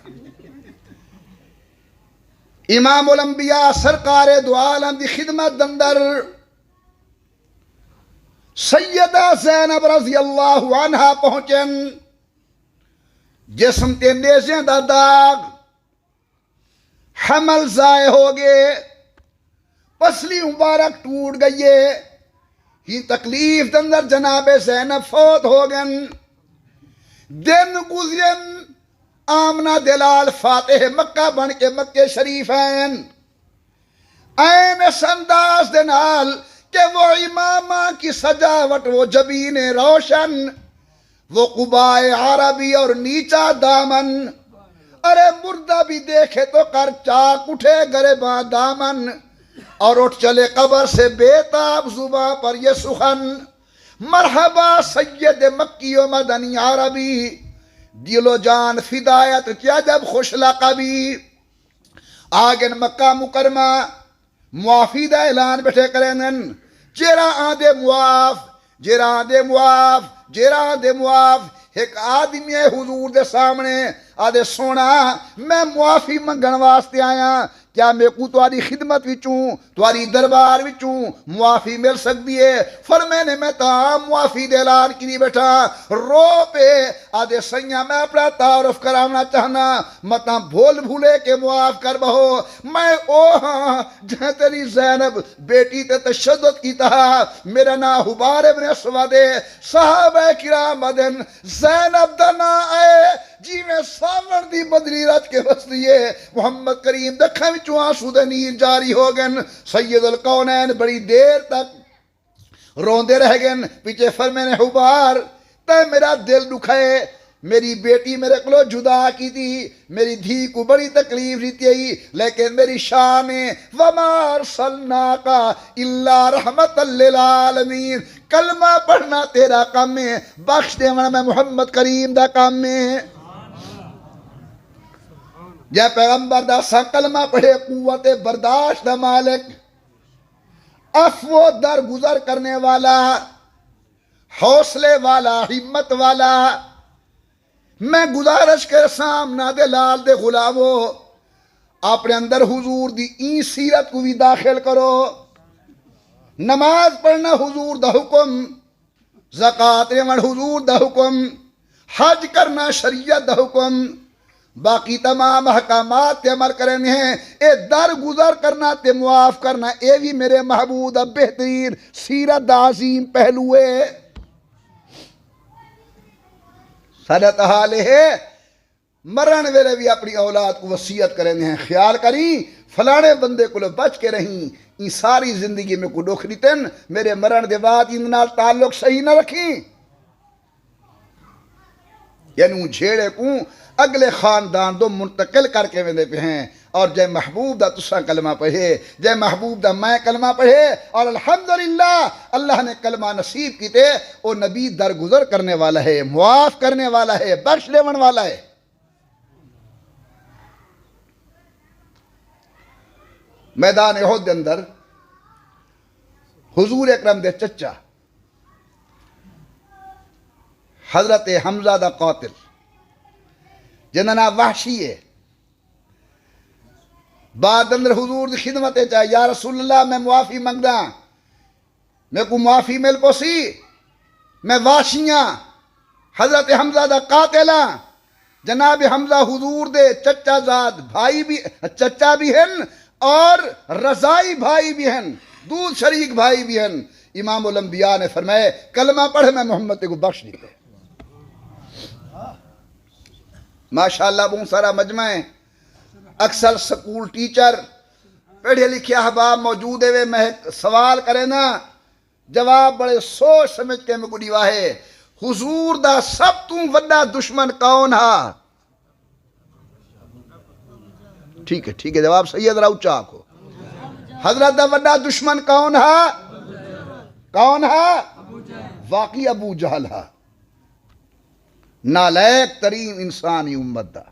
امام الانبیاء سرکار دو عالم دی خدمت دندر سیدہ زینب رضی اللہ عنہ پہنچن جسم تے نیزیں دا داغ حمل ضائع ہو گئے پسلی مبارک ٹوٹ گئیے ہی تکلیف دندر جناب زینب فوت ہو گن دن گزرن آمنہ دلال فاتح مکہ بن کے مکہ شریف ہیں این اس انداز دنال کہ وہ امامہ کی سجاوٹ وہ جبین روشن وہ قبائے عربی اور نیچا دامن ارے مردہ بھی دیکھے تو کر چاک اٹھے گریباں دامن اور اٹھ چلے قبر سے بیتاب زباں پر یہ سخن مرحبا سید مکی و مدنی عربی دل و جان فدایت کیا جب خوش لقبی آگن مکہ مکرمہ معافی دا اعلان بیٹھے کرنن جیرا آدھے معاف جیرا آدھے معاف جیرا آدھے معاف ایک آدمی حضور دے سامنے آدھے سونا میں معافی منگن واسطے آیا کیا میں کو تاری خدمت وچوں تاری دربار وچوں معافی مل سکتی ہے؟ فرمینے میں تام معافی دے اعلان کی بیٹھا رو پہ آدھے سیاں میں اپنا تعارف کرانا چاہنا متا بھول بھولے کے معاف کر بہو میں او ہاں جہاں تیری زینب بیٹی تے تشدد کی تہا میرا نا حبار ابن اسود صحابہ کرام مدن زینب دنا آئے جی میں ساون دی بدلی رات کے وسطیے محمد کریم دکھا وچوں آنسو دے نیر جاری ہو گن سید القونین بڑی دیر تک روندے رہ گن پیچھے فرمینے حبار تے میرا دل دکھائے میری بیٹی میرے کلو جدا کی تھی میری دھی کو بڑی تکلیف دیتی ہے لیکن میری شان وَمَا أَرْسَلْنَاكَ إِلَّا رَحْمَةً لِلْعَالَمِينَ کلمہ پڑھنا تیرا کام ہے بخش دے میں محمد کریم دا کام ہے جے پیغمبر دا سا کلمہ پڑھے قوت برداشت دا مالک عفو در گزر کرنے والا حوصلے والا ہمت والا میں گزارش کے سامنا دے لال دے غلامو اپنے اندر حضور دی این سیرت کو بھی داخل کرو نماز پڑھنا حضور دا حکم زکوٰۃ دینا حضور دا حکم حج کرنا شریعت دا حکم باقی تمام احکامات تے عمل کرنے ہیں اے در گزر کرنا تے معاف کرنا اے بھی میرے محبوب دا بہترین سیرت دا عظیم پہلو ہے صدت حال ہے مرن ویلے بھی اپنی اولاد کو وصیت کریں ہیں خیال کری فلانے بندے کو بچ کے رہیں این ساری زندگی میں کو دکھ دیتن میرے مرن دے بعد ان نال تعلق صحیح نہ رکھیں یعنی جھیڑے کو اگلے خاندان دو منتقل کر کے ویندے پہ ہیں اور جے محبوب دا تسا کلمہ پڑھے جے محبوب دا میں کلمہ پڑھے اور الحمدللہ اللہ نے کلمہ نصیب کی تے وہ نبی درگزر کرنے والا ہے معاف کرنے والا ہے بخش لیون والا ہے میدان احد دے اندر حضور اکرم دے چچا حضرت حمزہ دا قاتل جننا وحشی ہے بعد اندر حضور دی خدمت چاہے یا رسول اللہ میں معافی منگدا میں کو معافی مل پوسی میں وحشیاں حضرت حمزہ دا قاتلاں جناب حمزہ حضور دے چچا زاد بھائی بھی چچا بھی ہیں اور رضائی بھائی بھی ہیں دودھ شریک بھائی بھی ہیں امام الانبیاء نے فرمائے کلمہ پڑھ میں محمد کو بخش دیتے ماشاءاللہ بہت سارا مجمع ہے اکثر سکول ٹیچر پڑھے لکھے احباب موجود ہے میں سوال کرے نا جواب بڑے سوچ سمجھ کے میں کو دیوا ہے حضور دا سب تو وڈا دشمن کون ہا ٹھیک ہے جواب صحیح ہے ذرا اونچا آکھو حضرت دا وڈا دشمن کون ہا واقعی ابو جہل ہا نالائق ترین انسانی امت دا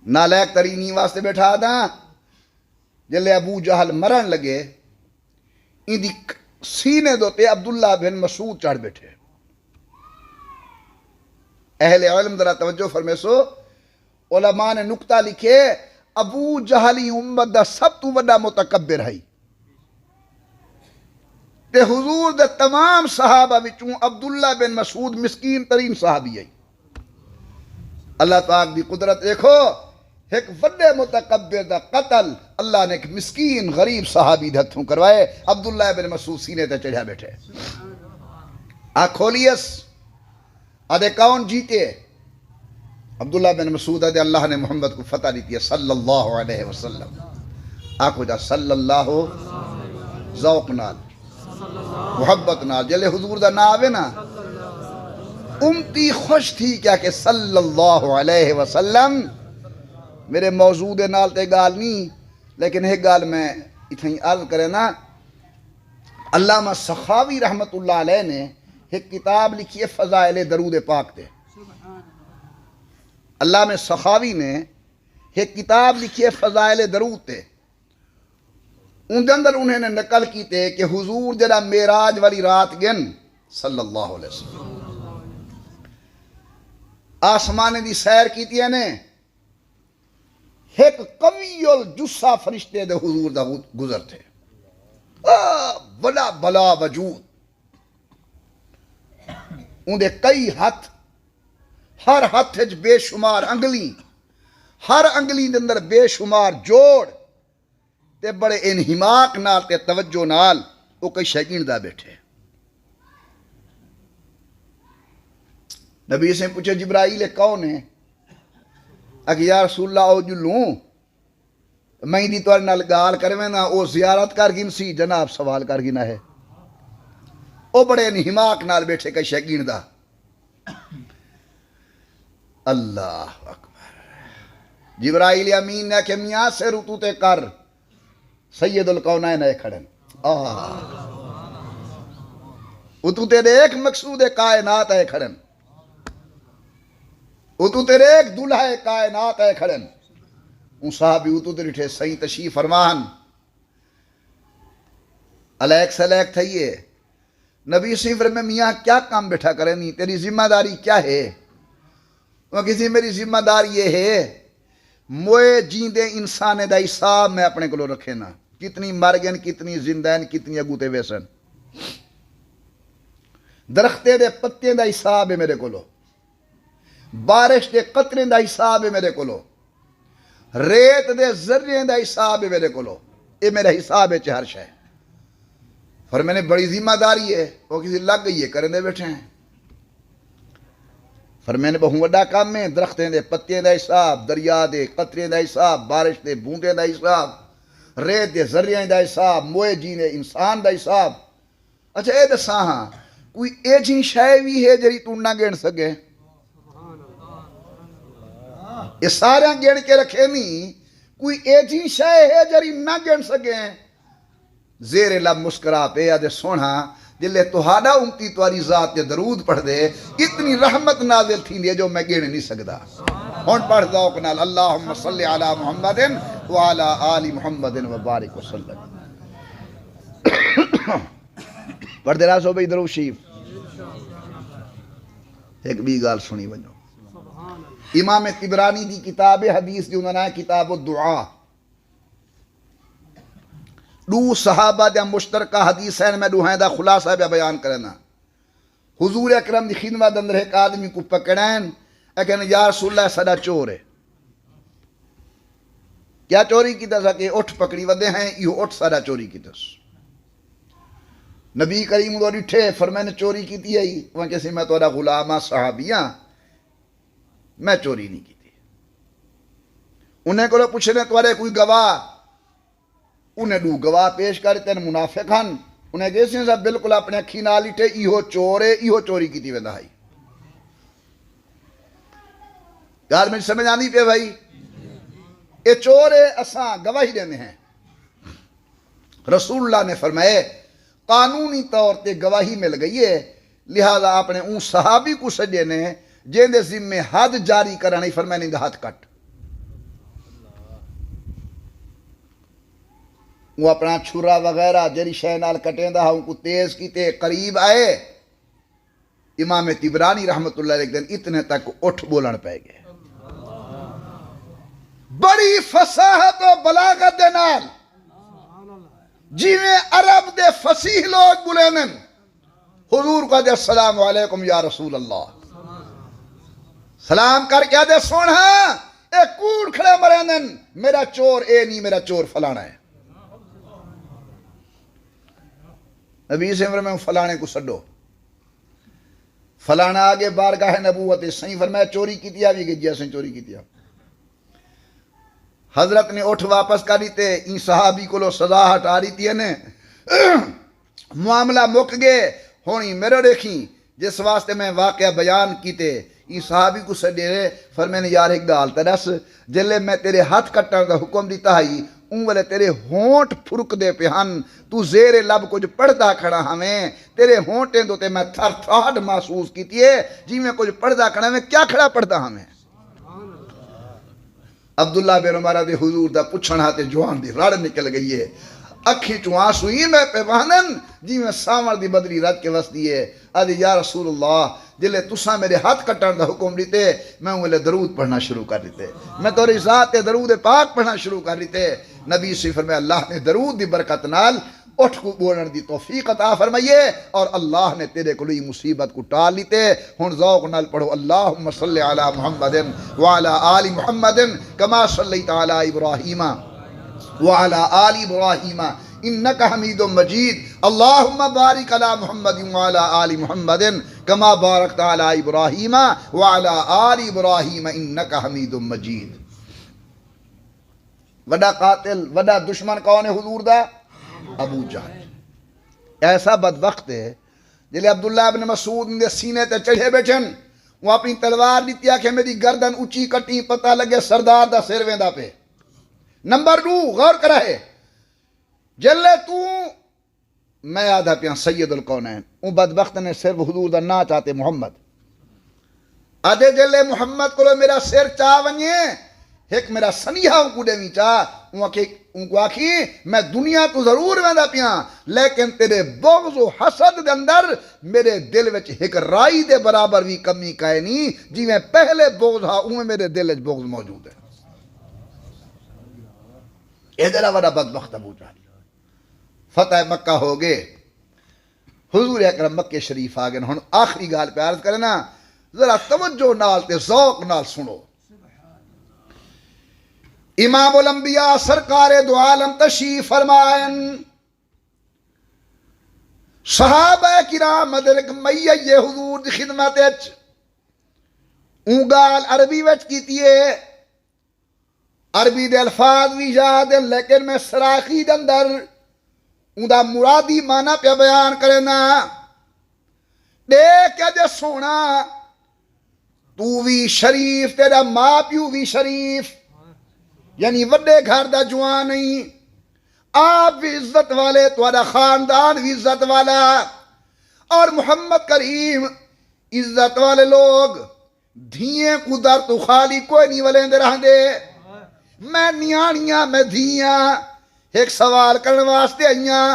نالائق ترین ہی واسطے بیٹھا دا جلے ابو جہل مرن لگے ان دی سینے دوتے عبداللہ بن مسعود چڑھ بیٹھے اہل علم ذرا توجہ فرمے سو علماء نے نکتہ لکھے ابو جہلی امت دا سب تو بڑا متکبر ہے تے حضور دے تمام صحابہ وچوں عبداللہ بن مسعود مسکین ترین صحابی ہے اللہ پاک دی قدرت دیکھو ایک وڈے متکبر دا قتل اللہ نے ایک مسکین غریب صحابی دے ہتھوں کروائے عبداللہ بن مسعود سینے تے چڑھا بیٹھے کھولیس آدھے کون جیتے عبداللہ بن مسعود آدھے اللہ نے محمد کو فتح دیتی ہے صلی اللہ علیہ وسلم آکھو جا صلی اللہ ذوق نال محبت نال جلے حضور دا ناوے نا امتی خوش تھی کیا کہ صلی اللہ علیہ وسلم میرے موضوع دے نال تے گال نہیں لیکن ایک گال میں اتنی عرض کرے نا علامہ سخاوی رحمت اللہ علیہ نے ایک کتاب لکھی ہے فضائل درود پاک تے علامہ سخاوی نے ایک کتاب لکھی ہے فضائل درود تے ان دے اندر انہیں نے نقل کی تے کہ حضور جڑا معراج والی رات گن صلی اللہ علیہ وسلم آسمان دی سیر کی تی نے ایک قوی الجثہ فرشتے دے حضور دا گزر تھے، بڑا بلا وجود، ان دے کئی ہاتھ، ہر ہاتھ وچ بے شمار انگلی، ہر انگلی دے اندر بے شمار جوڑ، تے بڑے انہماک نال تے توجہ نال وہ کئی شیگین دا بیٹھے۔ نبی سے پوچھے جبرائیل کون ہے؟ اگر یا رسول اللہ او جو لوں میں دی توڑ نال گال کرویں نا او زیارت کر گن سی، جناب سوال کر گنا ہے۔ او بڑے انہماک نال بیٹھے کئی شیگین دا۔ اللہ اکبر۔ جبرائیل امین نے کہ میاں سے رتو تے کر، سید القونین ہے کھڑن۔ اتو تیرے ایک مقصود کائنات ہے کھڑن، اتو تیرے ایک دلہ کائنات ہے کھڑن۔ ان صحابی اتو تیرے ٹھے صحیح تشریف فرمان علیک سلیک تھئیے۔ نبی صحیح فرمے میاں کیا کام بیٹھا کرے نہیں، تیری ذمہ داری کیا ہے؟ وہ کسی میری ذمہ داری یہ ہے موئے جیندے انسان دا حساب میں اپنے کو رکھے نا، کتنی مر گئن، کتنی زندہ ہیں، کتنی اگوتے ویسن، درختے دے پتے دا حساب ہے میرے کو، بارش دے قطرے دا حساب ہے میرے کو، ریت دے ذرے دا حساب ہے میرے کو، یہ میرا حساب ہے ہر شے۔ اور میں نے بڑی ذمہ داری ہے، وہ کسی لگ گئی ہے کرنے بیٹھے ہیں۔ فرمائے نے بہت بڑا کام ہے، درختیں دے پتیاں دا حساب، دریا دے قطرے دا حساب، بارش دے بوندے دا حساب، ریت دے ذریعے دا حساب، موئے جینے انسان دا حساب۔ اچھا اے دساں ہاں کوئی اے جی شے بھی ہے جری تو نہ گن سکے؟ یہ سارے گن کے رکھے نہیں، کوئی اے جی شے ہے جری نہ گن سکے؟ زیر لب مسکرا پہ آدھے سونا جلے توہادا امتی تواری ذات کے درود پڑھ دے اتنی رحمت نازل تھی لئے جو میں گینے نہیں سکدا۔ ہون پڑھ ذوق نال اللہم صلی علی محمد وعلا آل محمد وبارک وسلم۔ پڑھ دے راسو بھئی درود شریف۔ ایک بھی گال سنی بنو، امام طبرانی دی کتاب حدیث دی انہوں نے کتاب الدعا، دو صحابہ دیا مشترکہ حدیثین میں دوہائیں دا خلاصہ بیا بیان کرنا۔ حضور اکرم دی خدمت اندر ایک آدمی کو پکڑین، ایکن یا رسول اللہ صدا چور ہے۔ کیا چوری کی تھا کہ اٹھ پکڑی ودے ہیں، یہ اٹھ صدا چوری کی تھا۔ نبی کریم دوری ٹھے فرمائے نے چوری کی تھی ہے، وہاں کسی میں توڑا غلامہ صحابیاں میں چوری نہیں کی تھی۔ انہیں کو پوچھنے توڑے کوئی گواہ، انہیں دو گواہ پیش کرتے ہیں منافق ہن، انہیں کہتے ہیں بالکل اپنے اکھی نالی ٹھے ایہو چور ہے، ایہو چوری کی تھی ویندہائی۔ یار میں سمجھ آنی پہ بھائی، اے چور ہے اساں گواہی دینے ہیں۔ رسول اللہ نے فرمائے قانونی طور تے گواہی مل گئی ہے، لہذا اپنے اون صحابی کو سجے نے جن دے ذمہ حد جاری کرنے فرمائے نہیں ہاتھ کٹ۔ وہ اپنا چھرا وغیرہ جری شے نال کٹیں دا ان کو تیز کیتے قریب آئے۔ امام طبرانی رحمت اللہ علیہ دن اتنے تک اٹھ بولن پہ گئے، بڑی فصاحت و بلاغت دے نال جیویں عرب دے فصیح لوگ بولینن۔ حضور کو دے السلام علیکم یا رسول اللہ، سلام کر کے دے سونا اے کوڑ کھڑے مرینن، میرا چور اے نہیں، میرا چور فلانا ہے۔ نبی سے فرمائے فلانے کو سڈو، فلانا آگے بارگاہ نبوت صحیح فرمایا چوری کی تھی آگے گئی جیسے چوری کی تھی۔ حضرت نے اٹھ واپس کر دیتے، این صحابی کو لو سزا ہٹا رہی تھی نے، معاملہ مک گئے ہونی میرے دیکھیں جس واسطے میں واقعہ بیان کیتے۔ این صحابی کو سڈے فرمائے نے یار ایک گال ترس جلے میں تیرے ہاتھ کٹن کا حکم دیتا ہی اون والے تیرے ہونٹ پھرک دے پہن، تو زیر لب کچھ پڑھدا کھڑا ہمیں، تیرے ہونٹیں دو تے میں تھر تھاڑ محسوس کیتی ہے جی میں کچھ پڑھدا کھڑا ہمیں، کیا کھڑا پڑھدا ہمیں؟ عبداللہ بن عمر دے حضور دا پچھن ہاتے جوان دی رڑ نکل گئی ہے، اکھی چوں آنسو ہی میں پہ بہنن جی میں سامر دی بدری رات کے وس دیئے۔ آدھی یا رسول اللہ جلے تساں میرے ہاتھ کٹن دا حکم دیتے میں انہوں درود پڑھنا شروع کر دیتے میں توری ذات درود پاک پڑھنا شروع کر دیتے نبی سے فرمایا اللہ نے درود دی برکت نال اٹھ کو بولن دی توفیق عطا فرمائیے اور اللہ نے تیرے کو لی مصیبت کو ٹال لیتے ہن ذوق نال پڑھو اللہم صلی علی محمد وعلی آل محمد کما صلیت علی ابراہیم وعلی آل ابراہیم انک حمید مجید اللہم بارک علی محمد وعلی آل محمد کما بارکت علی ابراہیم وعلی آل ابراہیم انک حمید مجید۔ وڈا قاتل وڈا دشمن کون ہے حضور دا؟ ابو جہل۔ ایسا بدبخت ہے جلے عبداللہ ابن مسعود نے سینے تے چڑھے بیٹھن وہ اپنی تلوار دیتی کہ میری گردن اونچی کٹی پتہ لگے سردار دا سر ویندا پہ۔ نمبر 2 غور کرا ہے جلے تو میں آدھا پیاں سید القونین اون بدبخت نے صرف حضور دا نا چاہتے محمد آدھے جلے محمد کو میرا سر چاہ ونیے ایک میرا سنیہا ان کو دیوی چاہ ان کو آکھی میں دنیا تو ضرور ویندا پیاں لیکن تیرے بغض و حسد دے اندر میرے دل وچ ایک رائی دے برابر بھی کمی کائے نہیں جی میں پہلے بغض ہاں میں میرے دل وچ بغض موجود ہے۔ اے دلہ وڈا بدبخت ابو جہل فتح مکہ ہو گئے حضور اکرم مکہ شریف آگئے ہن آخری گال پہ عرض کرے نا ذرا توجہ نال تے ذوق نال سنو۔ امام الانبیاء سرکار دو عالم تشریف فرمائن صحابہ کرام مدرک میہ حضور دی خدمت اچ اون گال عربی وچ کیتی ہے عربی دے الفاظ بھی یاد ہیں لیکن میں سراخی دے اندر اون دا مرادی معنی پہ بیان کرنا دیکھ جے سونا تو بھی شریف تیرا ماں پیو بھی شریف یعنی وڈے گھر دا جوان نہیں آپ بھی عزت والے تمہارا خاندان بھی عزت والا اور محمد کریم عزت والے لوگ دھیئے کو در تو خالی کوئی نہیں والے اندر رہن دے میں نیانیاں میں دھیاں ایک سوال کرنے واسطے آئیاں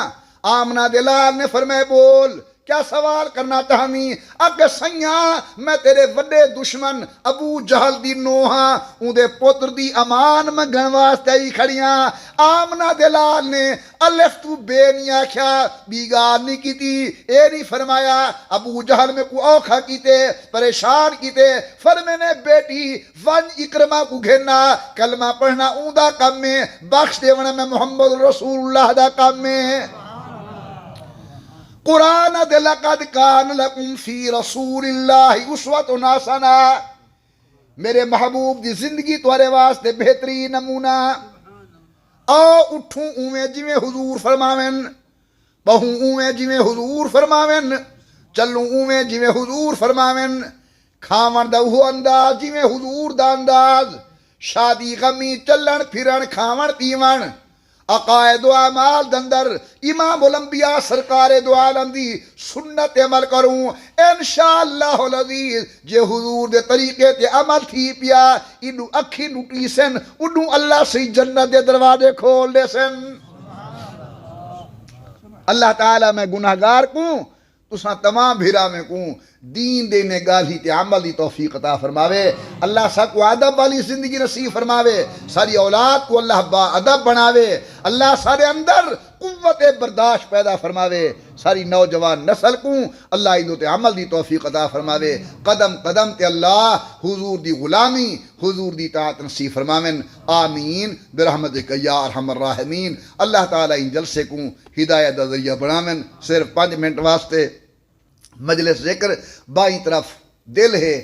آمنہ دلال نے فرمائے بول کیا سوال کرنا چاہمی اگر سیاں میں تیرے وڈے دشمن ابو جہل دی نوہاں ان دے پتر دی امان میں گن واسطے ہی کھڑیاں آمنہ دلال نے الف تو بے نہیں آکھیا بیگار نہیں کی تھی اے نہیں فرمایا ابو جہل میں کو اوکھا کیتے پریشان کیتے فرمے نے بیٹی ون اکرمہ کو گھننا کلمہ پڑھنا اون دا کم میں بخش دیونا میں محمد رسول اللہ دا کم میں قرآن دے لقد کان لکم فی رسول اللہ اسوۃ حسنہ میرے محبوب دی زندگی تمہارے واسطے بہترین نمونہ آؤ اٹھوں اویں جویں حضور فرماویں بہوں اویں جویں حضور فرماویں چلوں اویں جویں حضور فرماویں کھاون دا وہ انداز جویں حضور دا انداز شادی غمی چلن پھرن کھاون پیون عقائد و اعمال دندر امام الانبیاء سرکار دو عالم دی سنت عمل کروں انشاءاللہ العزیز جے حضور دے طریقے تے عمل تھی پیا انہوں اکھی نٹی سن انہوں اللہ سے جنت دے دروازے کھول دے سن۔ اللہ تعالیٰ میں گناہگار کوں تساں تمام بھیرا میں کوں دین دینے گالی تے عمل دی توفیق عطا فرماوے اللہ سا کو ادب والی زندگی نصیب فرماوے ساری اولاد کو اللہ با ادب بناوے اللہ سارے اندر قوت برداشت پیدا فرماوے ساری نوجوان نسل کو اللہ انہوں تے عمل دی توفیق عطا فرماوے قدم قدم تے اللہ حضور دی غلامی حضور دی طاعت نصیب فرماویں آمین برحمتک یا ارحم الراحمین۔ اللہ تعالیٰ ان جلسے کو ہدایت دا ذریعہ بناویں صرف 5 منٹ واسطے مجلس ذکر بائیں طرف دل ہے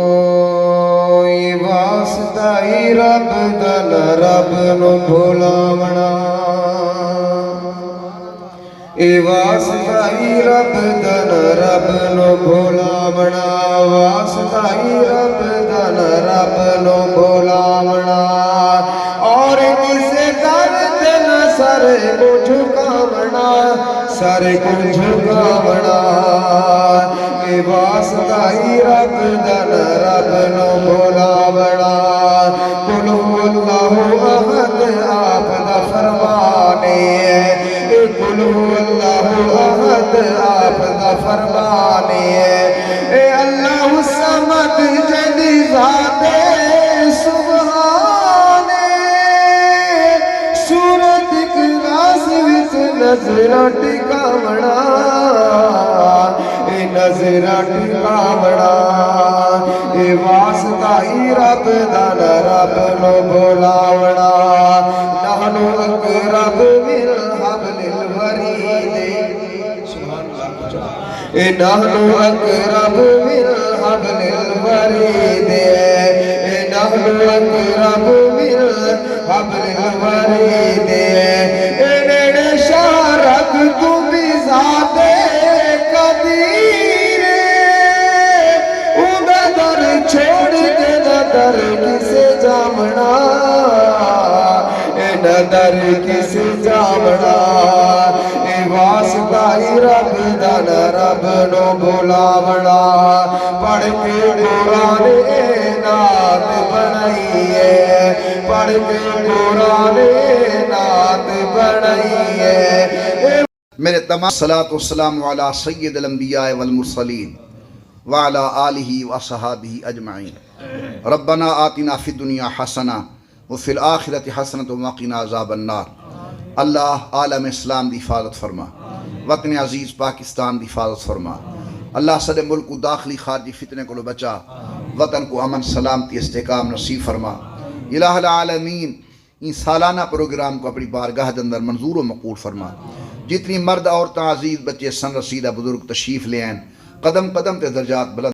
ہوئی واسطہ ہی رب دل رب نو بھولاونا ای واسطہ ہی رب دل رب نو بھولاونا واسطہ ہی رب دل رب نو بھولاونا اور کسے در دل سر کو جھکاونا سر کو جھکاونا ای واسطہ ہی رب دل رب نو بھولاونا قل هو اللہ احد آپ احد آپ دا فرمانے اے اللہ الصمد جدی ذات سبحانے سورت اخلاص وچ نظر ٹکاونا اے نظر ٹکاونا اے واسطہ ہی رب دا رب نو بلاونا نحنو اقرب من حبل الورید اے نحنو اقرب من حبل الورید اے نحنو اقرب من حبل الورید اے نیڑے شارک تو بھی ذات قدیر اُندا در چھوڑ کے نہ در کسے جامنا اے نہ در کسے جامنا اے واسطہ ہی رب دا نہ رب نو بلاونا پڑھ کے قرآن اے نعت بنائیے پڑھ کے قرآن اے نعت بنائیے میرے تمام صلاۃ والسلام علی سید الانبیاء والمرسلین وعلی آلہ واصحابہ اجمعین ربنا آتنا فی الدنیا حسنہ وفی الآخرۃ حسنۃ وقنا عذاب النار۔ اللہ عالم اسلام دی حفاظت فرما، وطن عزیز پاکستان دی حفاظت فرما، اللہ صدر ملک کو داخلی خارجی فتنے کو بچا، وطن کو امن سلامتی استحکام نصیب فرما۔ الہ العالمین ان سالانہ پروگرام کو اپنی بارگاہ کے اندر منظور و مقبول فرما۔ جتنی مرد عورتیں عزیز بچے سن رسیدہ بزرگ تشریف لے آئیں، قدم قدم تے درجات بلند